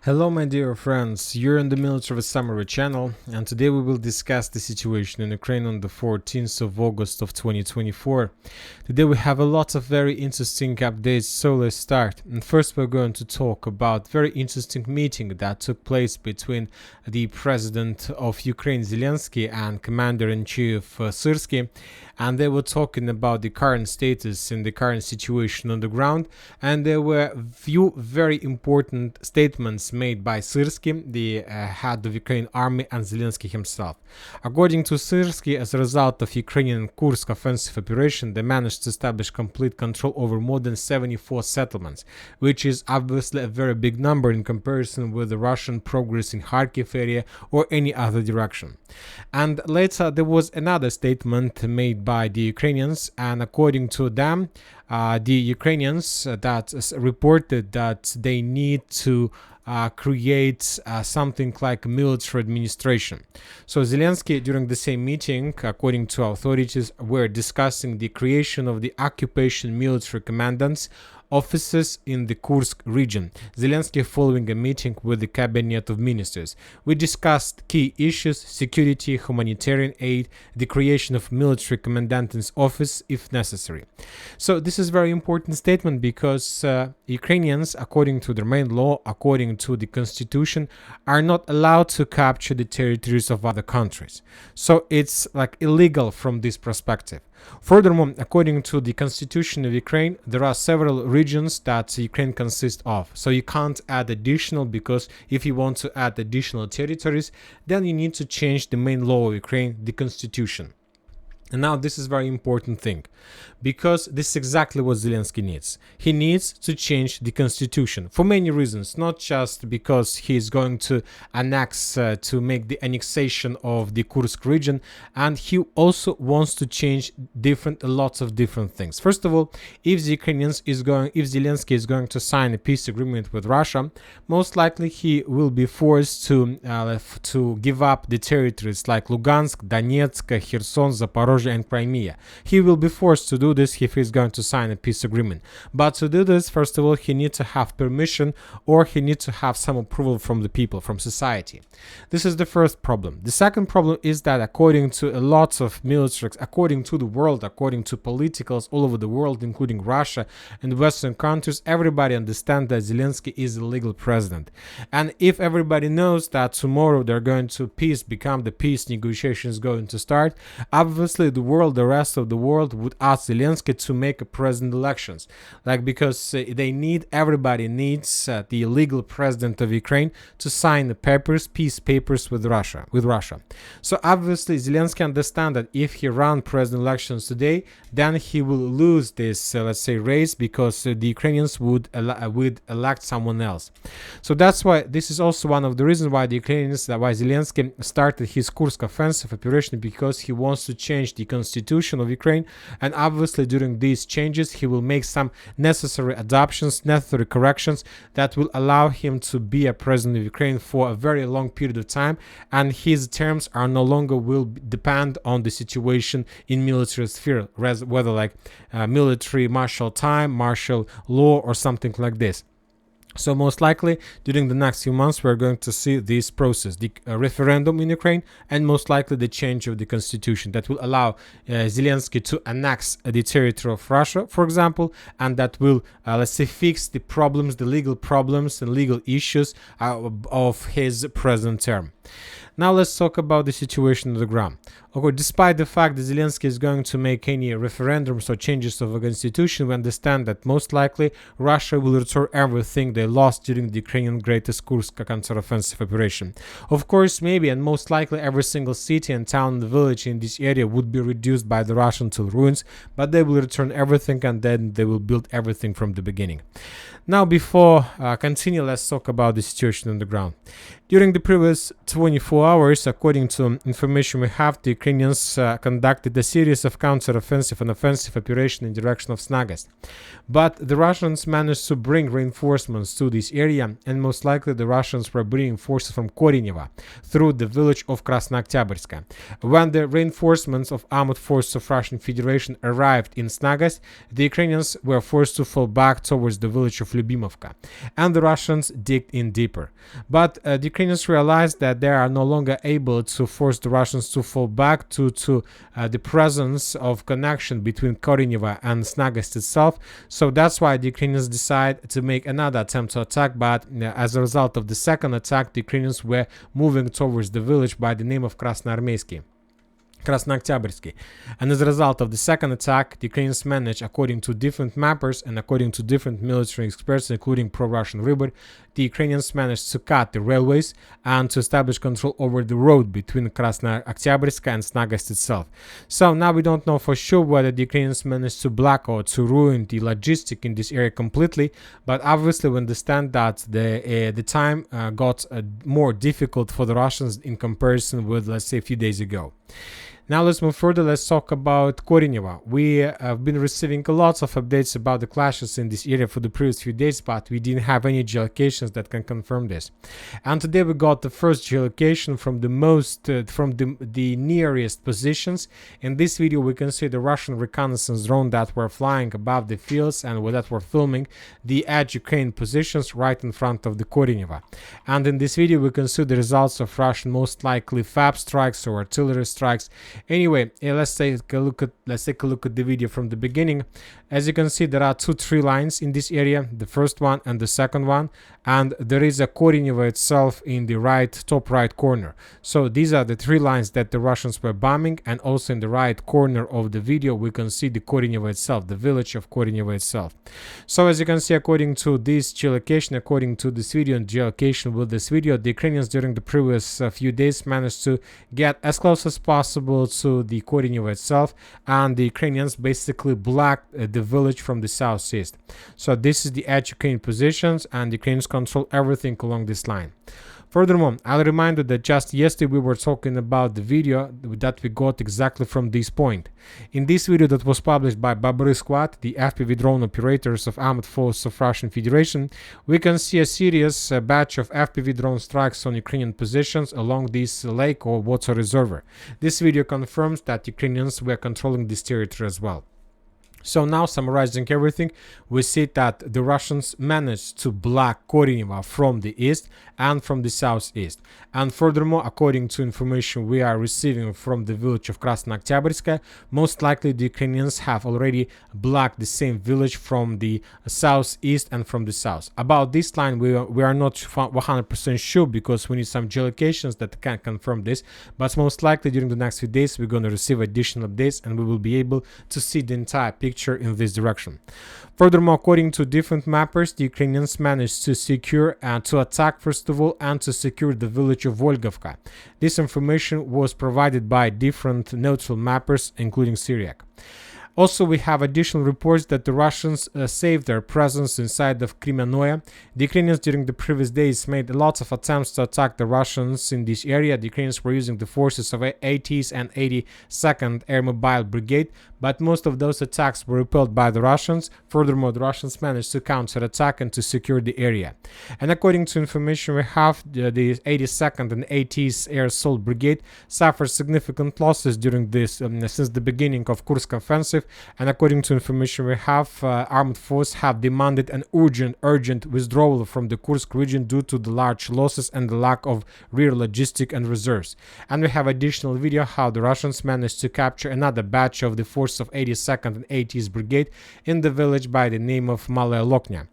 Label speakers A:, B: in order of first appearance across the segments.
A: Hello my dear friends, you're in the Military Summary channel, and today we will discuss the situation in Ukraine on the 14th of August of 2024. Today we have a lot of very interesting updates, so let's start. And first we're going to talk about very interesting meeting that took place between the President of Ukraine Zelensky and Commander-in-Chief Syrsky, and they were talking about the current status and the current situation on the ground, and there were few very important statements made by Syrsky, the head of Ukraine army, and Zelensky himself. According to Syrsky, as a result of Ukrainian Kursk offensive operation, they managed to establish complete control over more than 74 settlements, which is obviously a very big number in comparison with the Russian progress in Kharkiv area or any other direction. And later there was another statement made by the Ukrainians, and according to them, the Ukrainians that reported that they need to create something like military administration. So Zelensky, during the same meeting, according to authorities, were discussing the creation of the occupation military commandants offices in the Kursk region. Zelensky following a meeting with the cabinet of ministers. We discussed key issues: security, humanitarian aid, the creation of military commandant's office if necessary. So this is a very important statement because Ukrainians, according to their main law, according to the constitution, are not allowed to capture the territories of other countries. So it's like illegal from this perspective. Furthermore, according to the constitution of Ukraine, there are several regions that Ukraine consists of. So you can't add additional, because if you want to add additional territories, then you need to change the main law of Ukraine, the constitution. And now this is a very important thing, because this is exactly what Zelensky needs. He needs to change the constitution for many reasons, not just because he is going to annex, to make the annexation of the Kursk region, and he also wants to change lots of different things. First of all, if Zelensky is going to sign a peace agreement with Russia, most likely he will be forced to give up the territories like Lugansk, Donetsk, Kherson, Zaporozhye, and Crimea. He will be forced to do this if he's going to sign a peace agreement. But to do this, first of all, he needs to have permission, or he needs to have some approval from the people, from society. This is the first problem. The second problem is that according to a lot of militaries, according to the world, according to politicals all over the world, including Russia and Western countries, everybody understands that Zelensky is a legal president. And if everybody knows that tomorrow they're going to become the peace negotiations going to start, obviously the rest of the world would ask Zelensky to make a president elections, because everybody needs the legal president of Ukraine to sign the peace papers with Russia. So obviously Zelensky understands that if he runs president elections today, then he will lose this, race, because the Ukrainians would elect someone else. So that's why this is also one of the reasons why why Zelensky started his Kursk offensive operation, because he wants to change the constitution of Ukraine, and obviously during these changes he will make some necessary adoptions, necessary corrections that will allow him to be a president of Ukraine for a very long period of time, and his terms are no longer will depend on the situation in military sphere, whether military martial time, martial law, or something like this. So most likely during the next few months we're going to see this process, the referendum in Ukraine, and most likely the change of the constitution that will allow Zelensky to annex the territory of Russia, for example, and that will fix the problems, the legal problems and legal issues of his present term. Now let's talk about the situation on the ground. Okay, despite the fact that Zelensky is going to make any referendums or changes of the constitution, we understand that most likely Russia will return everything they lost during the Ukrainian greatest Kursk counteroffensive operation. Of course, maybe and most likely every single city and town and village in this area would be reduced by the Russians to ruins, but they will return everything, and then they will build everything from the beginning. Now, before continue, let's talk about the situation on the ground. During the previous 24 hours, according to information we have, the Ukrainians conducted a series of counter-offensive and offensive operations in direction of Snagast. But the Russians managed to bring reinforcements to this area, and most likely the Russians were bringing forces from Korineva through the village of Krasnooktyabrska. When the reinforcements of armed forces of Russian Federation arrived in Snagast, the Ukrainians were forced to fall back towards the village of of Lyubimovka, and the Russians digged in deeper. But the Ukrainians realized that they are no longer able to force the Russians to fall back due to the presence of connection between Koryneva and Snagast itself. So that's why the Ukrainians decide to make another attempt to attack, but as a result of the second attack, the Ukrainians were moving towards the village by the name of Krasnoarmeyski. Krasnooktyabrski. And as a result of the second attack, the Ukrainians managed, according to different mappers and according to different military experts, including pro-Russian Ribber, the Ukrainians managed to cut the railways and to establish control over the road between Krasnooktyabrsk and Snagast itself. So now we don't know for sure whether the Ukrainians managed to block or to ruin the logistic in this area completely, but obviously we understand that the time got more difficult for the Russians in comparison with, let's say, a few days ago. Now let's move further. Let's talk about Koryneva. We have been receiving lots of updates about the clashes in this area for the previous few days, but we didn't have any geolocations that can confirm this. And today we got the first geolocation from the nearest positions. In this video we can see the Russian reconnaissance drone that were flying above the fields and that were filming the edge Ukraine positions right in front of the Koryneva. And in this video we can see the results of Russian most likely FAB strikes or artillery strikes. Anyway, let's take a look at the video from the beginning. As you can see, there are two tree lines in this area, the first one and the second one, and there is a Koryneva itself in the top right corner. So these are the three lines that the Russians were bombing, and also in the right corner of the video we can see the Koryneva itself, the village of Koryneva itself. So as you can see, according to this geolocation, according to this video and geolocation with this video, the Ukrainians during the previous few days managed to get as close as possible to the Koryneva itself, and the Ukrainians basically blocked the village from the southeast. So this is the edge Ukraine positions, and the Ukrainians control everything along this line. Furthermore, I'll remind you that just yesterday we were talking about the video that we got exactly from this point. In this video that was published by Babry Squad, the FPV drone operators of Armed Forces of Russian Federation, we can see a serious batch of FPV drone strikes on Ukrainian positions along this lake or water reservoir. This video confirms that Ukrainians were controlling this territory as well. So now, summarizing everything, we see that the Russians managed to block Koryneva from the east and from the southeast. And furthermore, according to information we are receiving from the village of Krasnooktyabrsk, most likely the Ukrainians have already blocked the same village from the southeast and from the south. About this line, we are not 100% sure because we need some geolocations that can confirm this, but most likely during the next few days we're going to receive additional updates and we will be able to see the entire picture in this direction. Furthermore, according to different mappers, the Ukrainians managed to secure and to attack first of all and to secure the village of Volgovka. This information was provided by different neutral mappers, including Syriac. Also, we have additional reports that the Russians saved their presence inside of Kremenoye. The Ukrainians during the previous days made lots of attempts to attack the Russians in this area. The Ukrainians were using the forces of 80th and 82nd Air Mobile Brigade, but most of those attacks were repelled by the Russians. Furthermore, the Russians managed to counterattack and to secure the area. And according to information we have, the 82nd and 80th Air Assault Brigade suffered significant losses during this since the beginning of Kursk offensive. And according to information we have, armed forces have demanded an urgent withdrawal from the Kursk region due to the large losses and the lack of real logistic and reserves. And we have additional video how the Russians managed to capture another batch of the force of 82nd and 80th Brigade in the village by the name of Malaya Loknya.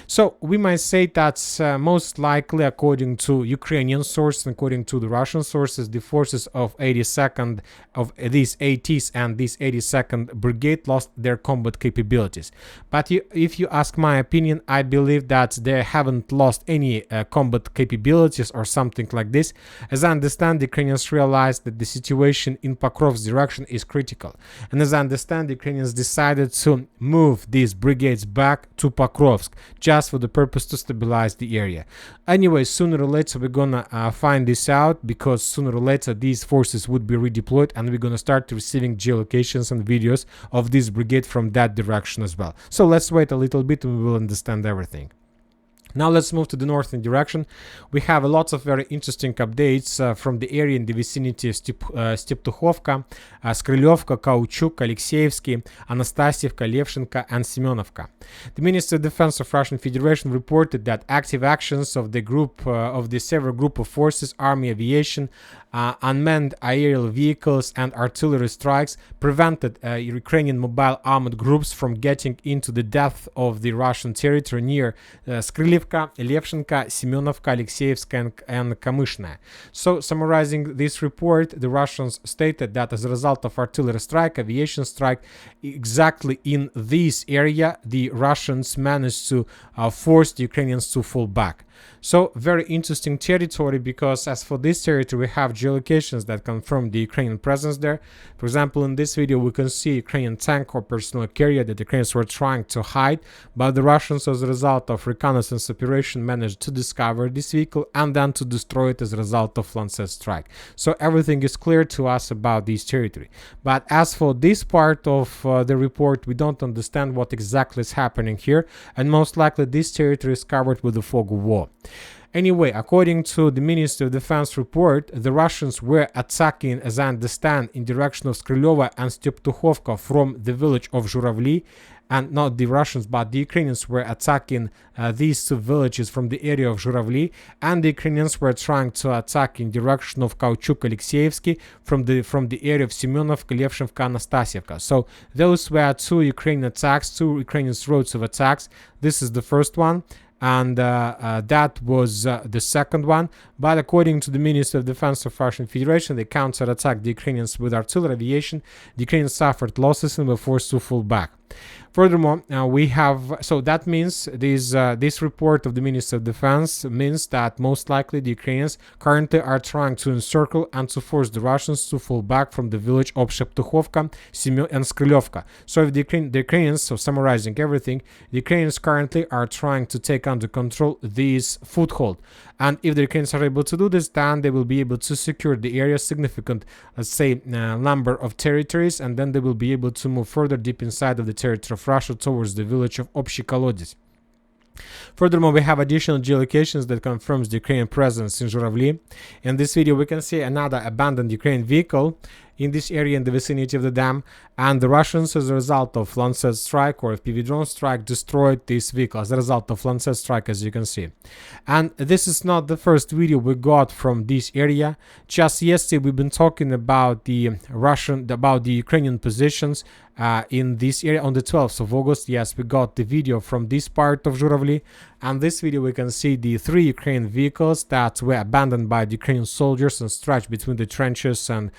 A: So we might say that most likely, according to Ukrainian sources and according to the Russian sources, the forces of 82nd of these 80th and this 82nd Brigade lost their combat capabilities. But if you ask my opinion, I believe that they haven't lost any combat capabilities or something like this. As I understand, the Ukrainians realized that the situation in Pokrov's direction is critical. And as I understand, the Ukrainians decided to move these brigades back to Pokrovsk just for the purpose to stabilize the area. Anyway, sooner or later we're gonna find this out, because sooner or later these forces would be redeployed and we're gonna start receiving geolocations and videos of this brigade from that direction as well. So let's wait a little bit and we will understand everything. Now let's move to the northern direction. We have a lot of very interesting updates from the area in the vicinity of Steptuhovka, Skrylovka, Kaучук, Alexeyevsky, Anastasievka, Levshenka, and Semenovka. The Ministry of Defense of Russian Federation reported that active actions of the several group of forces, army, aviation, unmanned aerial vehicles, and artillery strikes prevented Ukrainian mobile armored groups from getting into the depth of the Russian territory near Skrylovka, Levshenka, Semenovka, Alexeyevska, and Kamyshnaya. So, summarizing this report, the Russians stated that as a result of artillery strike, aviation strike, exactly in this area, the Russians managed to force the Ukrainians to fall back. So, very interesting territory, because as for this territory, we have geolocations that confirm the Ukrainian presence there. For example, in this video, we can see Ukrainian tank or personal carrier that the Ukrainians were trying to hide, but the Russians, as a result of reconnaissance operation, managed to discover this vehicle and then to destroy it as a result of Lancet strike. So everything is clear to us about this territory. But as for this part of the report, we don't understand what exactly is happening here, and most likely this territory is covered with the fog of war. Anyway, according to the Ministry of Defense report, the Russians were attacking, as I understand, in direction of Skrylovo and Steptuhovka from the village of Zhuravli, and not the Russians, but the Ukrainians were attacking these two villages from the area of Zhuravli, and the Ukrainians were trying to attack in direction of Kaучук, Alexeyevsky from the area of Semenovka, Levshenka, Anastasievka. So those were two Ukrainian attacks, two Ukrainian routes of attacks. This is the first one, and that was the second one. But according to the Ministry of Defense of Russian Federation, they counterattacked the Ukrainians with artillery aviation. The Ukrainians suffered losses and were forced to fall back. Furthermore, so that means this report of the Ministry of Defense means that most likely the Ukrainians currently are trying to encircle and to force the Russians to fall back from the village of Sheptuhovka, and Skrylovka. So if the Ukrainians, so summarizing everything, the Ukrainians currently are trying to take under control this foothold. And if the Ukrainians are able to do this, then they will be able to secure the area, significant, let's say, number of territories, and then they will be able to move further deep inside of the territory of Russia towards the village of Obshikolodets. Furthermore, we have additional geolocations that confirms the Ukrainian presence in Zhuravli. In this video, we can see another abandoned Ukrainian vehicle in this area in the vicinity of the dam, and the Russians, as a result of Lancet strike or FPV drone strike, destroyed this vehicle as a result of Lancet strike, as you can see. And this is not the first video we got from this area. Just yesterday we've been talking about the Ukrainian positions in this area on the 12th of August. Yes, we got the video from this part of Zhuravli, and this video we can see the 3 Ukrainian vehicles that were abandoned by the Ukrainian soldiers and stretched between the trenches and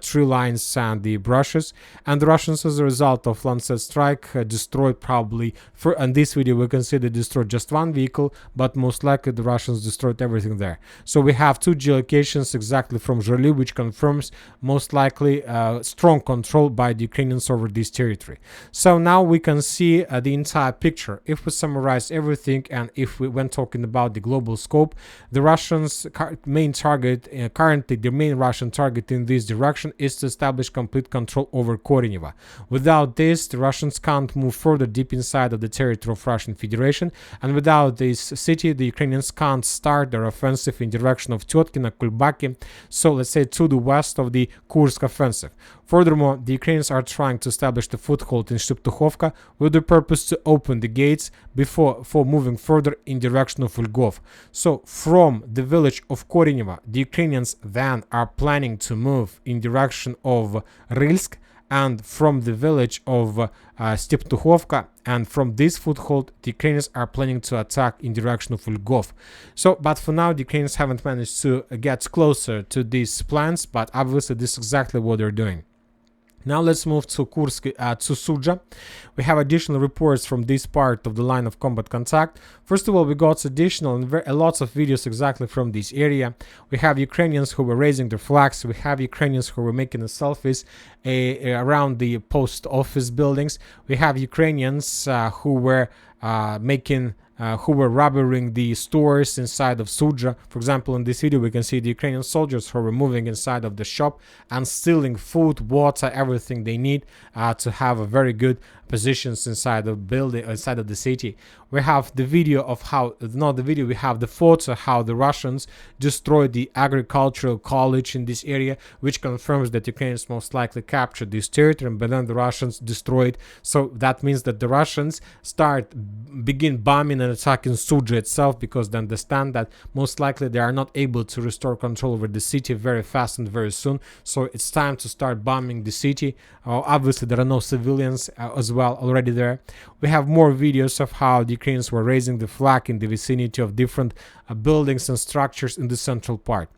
A: tree lines and the brushes. And the Russians, as a result of Lancet strike, destroyed probably, in this video we can see they destroyed just one vehicle, but most likely the Russians destroyed everything there. So we have 2 geolocations exactly from Zhuravli, which confirms most likely strong control by the Ukrainians over this territory. So now we can see the entire picture. If we summarize everything, and if we, when talking about the global scope, the Russians' main target, currently the main Russian target in this direction, is to establish complete control over Koreniva. Without this, the Russians can't move further deep inside of the territory of Russian Federation, and without this city, the Ukrainians can't start their offensive in direction of Tyotkina, Kulbaki, so let's say to the west of the Kursk offensive. Furthermore, the Ukrainians are trying to establish the foothold in Sheptuhovka with the purpose to open the gates for moving further in direction of Lvov. So from the village of Koreniva, the Ukrainians then are planning to move in direction of Rylsk, and from the village of Steptuhovka, and from this foothold, the Ukrainians are planning to attack in direction of Lvov. So, but for now, the Ukrainians haven't managed to get closer to these plans, but obviously this is exactly what they're doing. Now let's move to Kursk, to Sudzha. We have additional reports from this part of the line of combat contact. First of all, we got additional and lots of videos exactly from this area. We have Ukrainians who were raising their flags. We have Ukrainians who were making selfies around the post office buildings. We have Ukrainians who were robbing the stores inside of Sudzha. For example, in this video we can see the Ukrainian soldiers who were moving inside of the shop and stealing food, water, everything they need to have a very good positions inside of the building, inside of the city. We have the video of how, not the video, we have the photo how the Russians destroyed the agricultural college in this area, which confirms that Ukrainians most likely captured this territory, but then the Russians destroyed. So that means that the Russians begin bombing and attacking Sudzha itself, because they understand that most likely they are not able to restore control over the city very fast and very soon. So it's time to start bombing the city. Obviously there are no civilians as well already there. We have more videos of how the Ukrainians were raising the flag in the vicinity of different buildings and structures in the central part.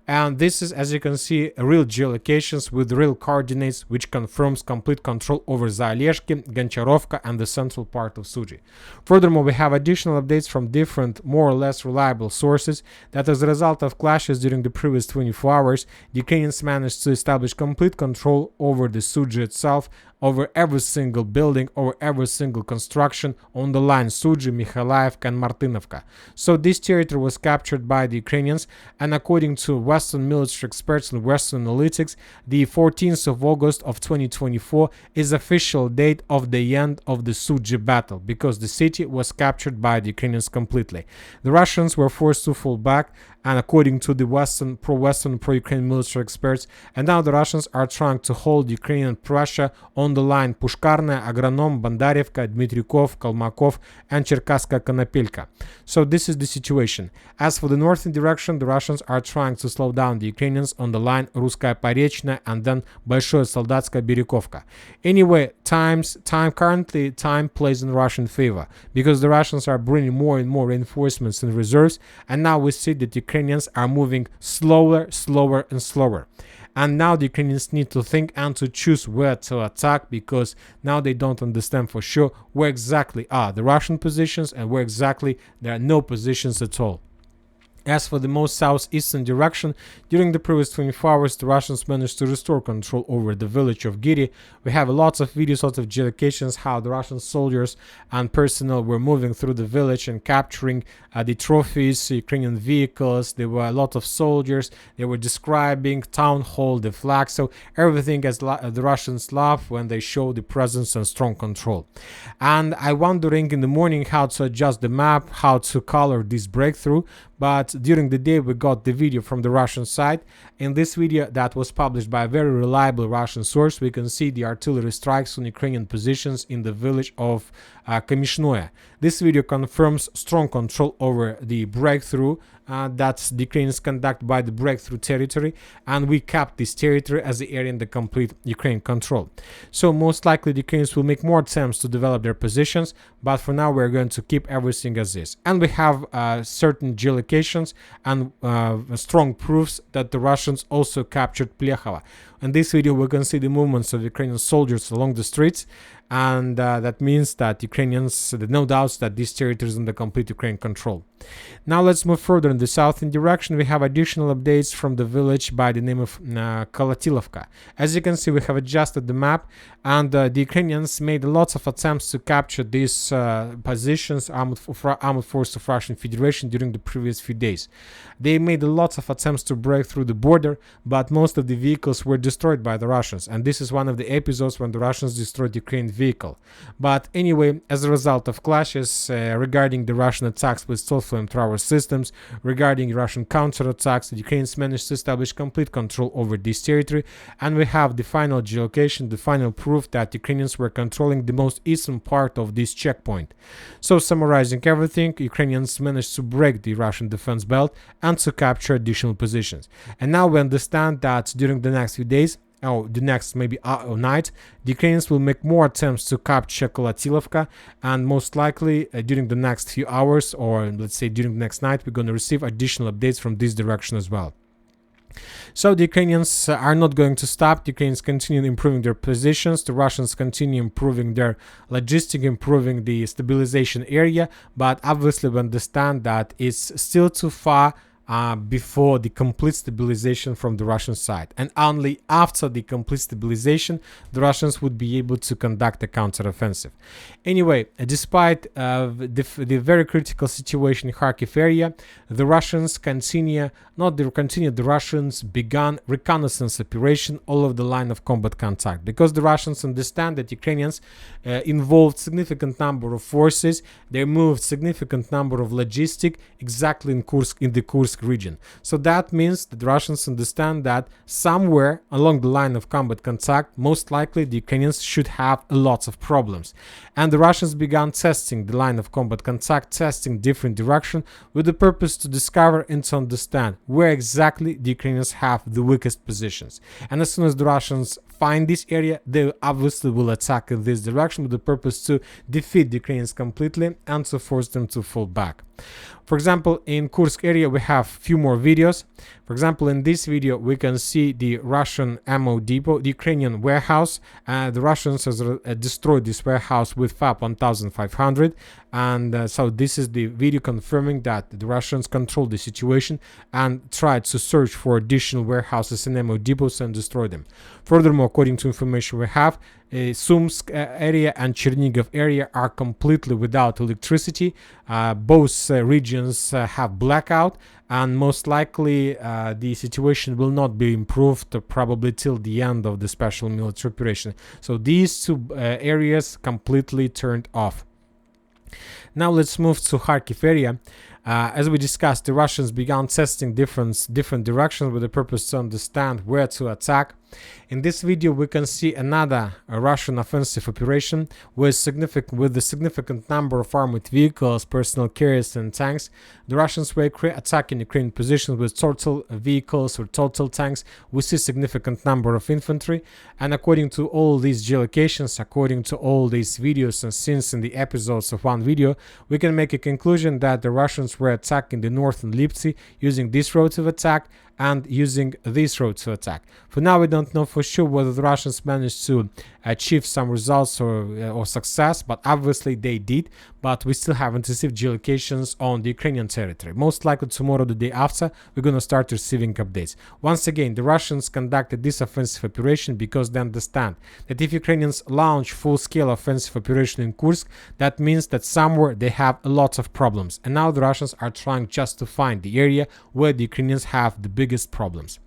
A: And this is, as you can see, real geolocations with real coordinates, which confirms complete control over Zaleshki, Goncharovka and the central part of Sudzha. Furthermore, we have additional updates from different more or less reliable sources that as a result of clashes during the previous 24 hours, the Ukrainians managed to establish complete control over the Sudzha itself, over every single building, over every single construction on the line Sudzha, Mykhailaivka and Martinovka. So this territory was captured by the Ukrainians, and according to Western military experts and Western analytics, the 14th of August of 2024 is official date of the end of the Sudzha battle, because the city was captured by the Ukrainians completely. The Russians were forced to fall back, and according to the pro-Western, pro-Ukrainian military experts, and now the Russians are trying to hold Ukrainian Prussia on the line Pushkarna, Agronom, Bandarivka, Dmitrikov, Kalmakov, and Cherkasska Konopelka. So this is the situation. As for the northern direction, the Russians are trying to slow down the Ukrainians on the line Russkaya Porечная and then Большое Soldatskaya Berikovka. Anyway, currently time plays in Russian favor, because the Russians are bringing more and more reinforcements and reserves, and now we see that Ukrainians are moving slower and slower. And now the Ukrainians need to think and to choose where to attack, because now they don't understand for sure where exactly are the Russian positions and where exactly there are no positions at all. As for the most southeastern direction, during the previous 24 hours, the Russians managed to restore control over the village of Giri. We have lots of videos, lots of geolocations, how the Russian soldiers and personnel were moving through the village and capturing the trophies, Ukrainian vehicles. There were a lot of soldiers. They were describing town hall, the flag. So everything as the Russians love when they show the presence and strong control. And I'm wondering in the morning how to adjust the map, how to color this breakthrough. But during the day we got the video from the Russian side. In this video that was published by a very reliable Russian source, we can see the artillery strikes on Ukrainian positions in the village of Kamishnoye. This video confirms strong control over the breakthrough that the Ukrainians conduct by the breakthrough territory, and we kept this territory as the area in the complete Ukraine control. So most likely the Ukrainians will make more attempts to develop their positions, but for now we're going to keep everything as is. And we have certain geolocations and strong proofs that the Russians also captured Plekhovo. In this video we can see the movements of Ukrainian soldiers along the streets, and that means that Ukrainians, no doubts that this territory is under complete Ukraine control. Now let's move further in the southern direction. We have additional updates from the village by the name of Kolatilovka. As you can see, we have adjusted the map, and the Ukrainians made lots of attempts to capture these positions, armed forces of Russian Federation, during the previous few days. They made lots of attempts to break through the border, but most of the vehicles were destroyed by the Russians, and this is one of the episodes when the Russians destroyed Ukraine vehicle. But anyway, as a result of clashes regarding the Russian attacks with stealth flamethrower systems, regarding Russian counterattacks, the Ukrainians managed to establish complete control over this territory, and we have the final geolocation, the final proof that Ukrainians were controlling the most eastern part of this checkpoint. So summarizing everything, Ukrainians managed to break the Russian defense belt and to capture additional positions. And now we understand that during the next few days, the next maybe night, the Ukrainians will make more attempts to capture Kolatilovka, and most likely during the next few hours, or let's say during the next night, we're going to receive additional updates from this direction as well. So the Ukrainians are not going to stop. The Ukrainians continue improving their positions. The Russians continue improving their logistics, improving the stabilization area, but obviously we understand that it's still too far before the complete stabilization from the Russian side. And only after the complete stabilization, the Russians would be able to conduct a counteroffensive. Anyway, despite the very critical situation in Kharkiv area, the Russians the Russians began reconnaissance operation all of the line of combat contact, because the Russians understand that Ukrainians involved significant number of forces. They moved significant number of logistic exactly in the Kursk region. So that means that the Russians understand that somewhere along the line of combat contact, most likely the Ukrainians should have lots of problems. And the Russians began testing the line of combat contact, testing different direction with the purpose to discover and to understand where exactly the Ukrainians have the weakest positions. And as soon as the Russians find this area, they obviously will attack in this direction with the purpose to defeat the Ukrainians completely and to force them to fall back. For example, in Kursk area, we have few more videos. For example, in this video, we can see the Russian ammo depot, the Ukrainian warehouse. The Russians has destroyed this warehouse with FAP 1500. And so this is the video confirming that the Russians controlled the situation and tried to search for additional warehouses and ammo depots and destroy them. Furthermore, according to information we have, Sumsk area and Chernigov area are completely without electricity. Both regions have blackout, and most likely the situation will not be improved probably till the end of the special military operation. So these two areas completely turned off. Now let's move to Kharkiv area. As we discussed, the Russians began testing different directions with the purpose to understand where to attack. In this video, we can see another Russian offensive operation with a significant number of armored vehicles, personal carriers and tanks. The Russians were attacking Ukrainian positions with total vehicles or total tanks. We see significant number of infantry, and according to all these geolocations, according to all these videos and scenes in the episodes of one video, we can make a conclusion that the Russians were attacking the northern Lipsy using this road of attack and using this road to attack. For now, we don't know for sure whether the Russians managed to achieve some results or success, but obviously they did. But we still haven't received geolocations on the Ukrainian territory. Most likely tomorrow, the day after, we're going to start receiving updates. Once again, the Russians conducted this offensive operation because they understand that if Ukrainians launch full-scale offensive operation in Kursk, that means that somewhere they have a lot of problems. And now the Russians are trying just to find the area where the Ukrainians have the biggest problems.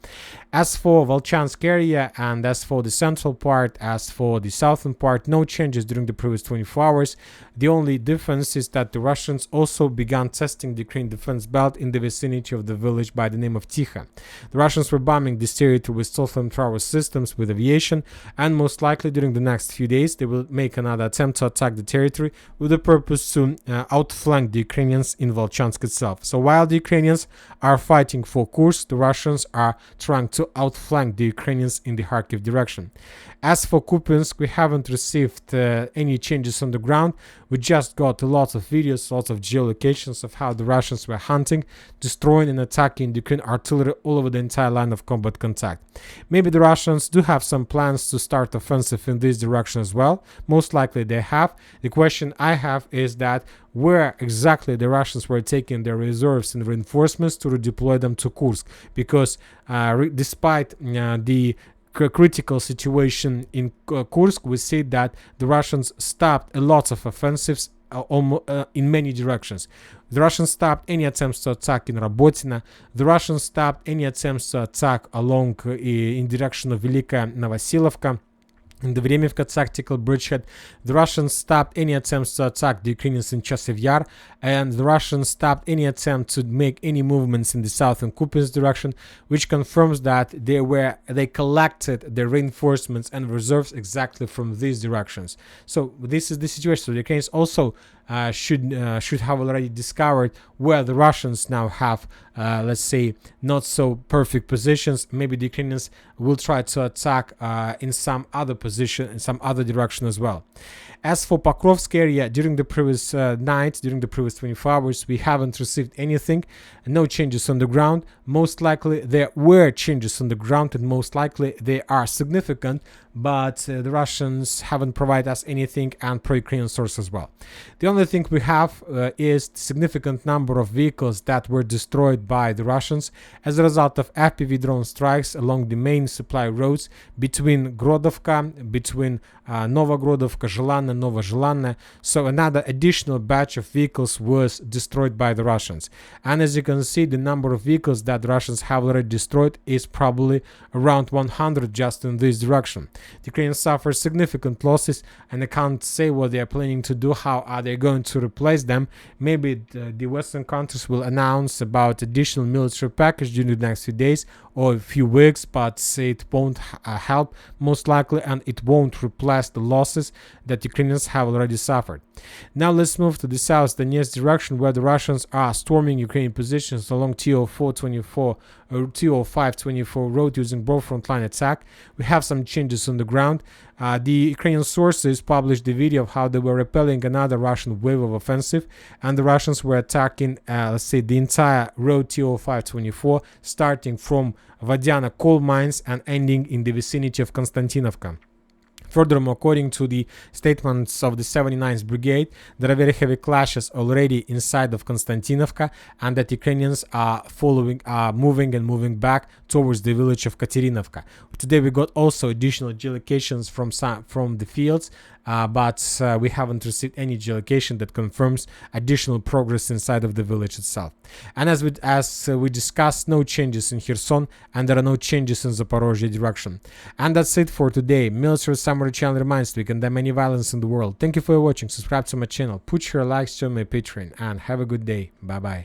A: As for Volchansk area and as for the central part, as for the southern part, no changes during the previous 24 hours. The only difference is that the Russians also began testing the Ukrainian defense belt in the vicinity of the village by the name of Tikha. The Russians were bombing this territory with flamethrower systems, with aviation, and most likely during the next few days they will make another attempt to attack the territory with the purpose to outflank the Ukrainians in Volchansk itself. So while the Ukrainians are fighting for Kursk, the Russians are trying to outflank the Ukrainians in the Kharkiv direction. As for Kupiansk, we haven't received any changes on the ground. We just got a lot of videos, lots of geolocations of how the Russians were hunting, destroying and attacking the Ukrainian artillery all over the entire line of combat contact. Maybe the Russians do have some plans to start offensive in this direction as well. Most likely they have. The question I have is that where exactly the Russians were taking their reserves and reinforcements to redeploy them to Kursk, because despite the critical situation in Kursk, we see that the Russians stopped a lot of offensives in many directions. The Russians stopped any attempts to attack in Robotina. The Russians stopped any attempts to attack along in direction of Velika Novosilovka. In the Vremivka tactical bridgehead, the Russians stopped any attempts to attack the Ukrainians in Chasiv Yar, and the Russians stopped any attempt to make any movements in the southern Kupiansk direction, which confirms that they collected their reinforcements and reserves exactly from these directions. So this is the situation. So the Ukrainians also should have already discovered where the Russians now have, let's say, not so perfect positions. Maybe the Ukrainians will try to attack in some other position, in some other direction as well. As for Pokrovsk area, during the previous night, during the previous 24 hours, we haven't received anything, no changes on the ground. Most likely there were changes on the ground, and most likely they are significant, but the Russians haven't provided us anything, and pro-Ukrainian source as well. The only thing we have is significant number of vehicles that were destroyed by the Russians as a result of FPV drone strikes along the main supply roads between Grodovka, between Novogrodovka, Zhelanne, Novozhelanne. So another additional batch of vehicles was destroyed by the Russians. And as you can see, the number of vehicles that the Russians have already destroyed is probably around 100 just in this direction. The Ukrainians suffer significant losses, and I can't say what they are planning to do. How are they going to replace them? Maybe the Western countries will announce about additional military package during the next few days or a few weeks, but it won't help most likely, and it won't replace the losses that Ukrainians have already suffered. Now let's move to the South Donetsk direction, where the Russians are storming Ukrainian positions along TO524 road using both frontline attack. We have some changes on the ground. The Ukrainian sources published the video of how they were repelling another Russian wave of offensive, and the Russians were attacking, let's say, the entire road TO524, starting from Vadiana coal mines and ending in the vicinity of Konstantinovka. Furthermore, according to the statements of the 79th Brigade, there are very heavy clashes already inside of Konstantinovka, and that Ukrainians are moving back towards the village of Katerinovka. Today we got also additional geolocations from the fields, but we haven't received any geolocation that confirms additional progress inside of the village itself. And as we discussed, no changes in Kherson, and there are no changes in Zaporozhye direction. And that's it for today. Military Summary channel reminds we condemn any violence in the world. Thank you for watching. Subscribe to my channel, put your likes to my Patreon, and have a good day. Bye bye.